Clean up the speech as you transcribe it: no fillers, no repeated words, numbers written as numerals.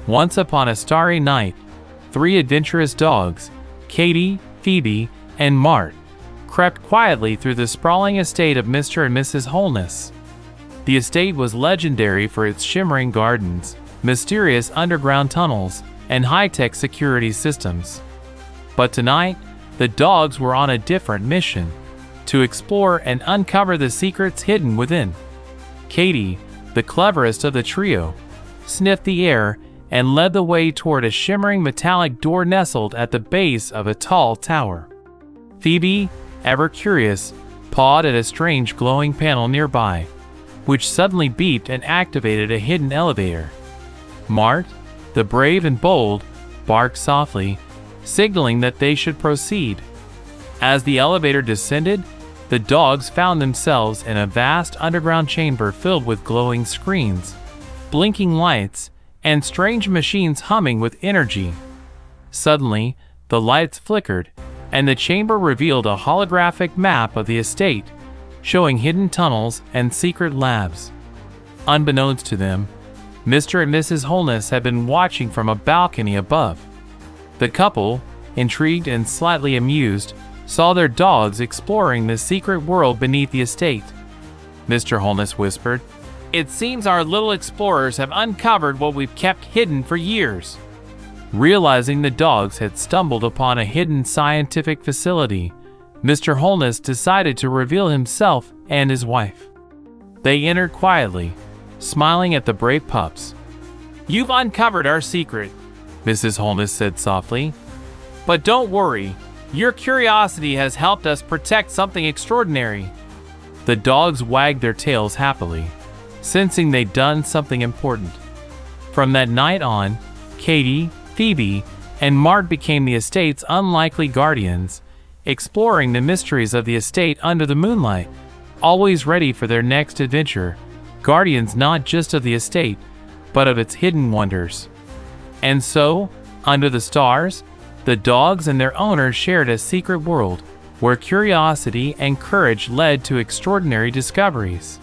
Once upon a starry night, 3 adventurous dogs, Katie, Phoebe, and Mart, crept quietly through the sprawling estate of Mr. and Mrs. Holness. The estate was legendary for its shimmering gardens, mysterious underground tunnels, and high-tech security systems. But tonight, the dogs were on a different mission: to explore and uncover the secrets hidden within. Katie, the cleverest of the trio, sniffed the air and led the way toward a shimmering metallic door nestled at the base of a tall tower. Phoebe, ever curious, pawed at a strange glowing panel nearby, which suddenly beeped and activated a hidden elevator. Mart, the brave and bold, barked softly, signaling that they should proceed. As the elevator descended, the dogs found themselves in a vast underground chamber filled with glowing screens, blinking lights, and strange machines humming with energy. Suddenly, the lights flickered, and the chamber revealed a holographic map of the estate, showing hidden tunnels and secret labs. Unbeknownst to them, Mr. and Mrs. Holness had been watching from a balcony above. The couple, intrigued and slightly amused, saw their dogs exploring the secret world beneath the estate. Mr. Holness whispered, "It seems our little explorers have uncovered what we've kept hidden for years." Realizing the dogs had stumbled upon a hidden scientific facility, Mr. Holness decided to reveal himself and his wife. They entered quietly, smiling at the brave pups. "You've uncovered our secret," Mrs. Holness said softly. "But don't worry, your curiosity has helped us protect something extraordinary." The dogs wagged their tails happily, sensing they'd done something important. From that night on, Katie, Phoebe, and Mart became the estate's unlikely guardians, exploring the mysteries of the estate under the moonlight, always ready for their next adventure, guardians not just of the estate, but of its hidden wonders. And so, under the stars, the dogs and their owners shared a secret world, where curiosity and courage led to extraordinary discoveries.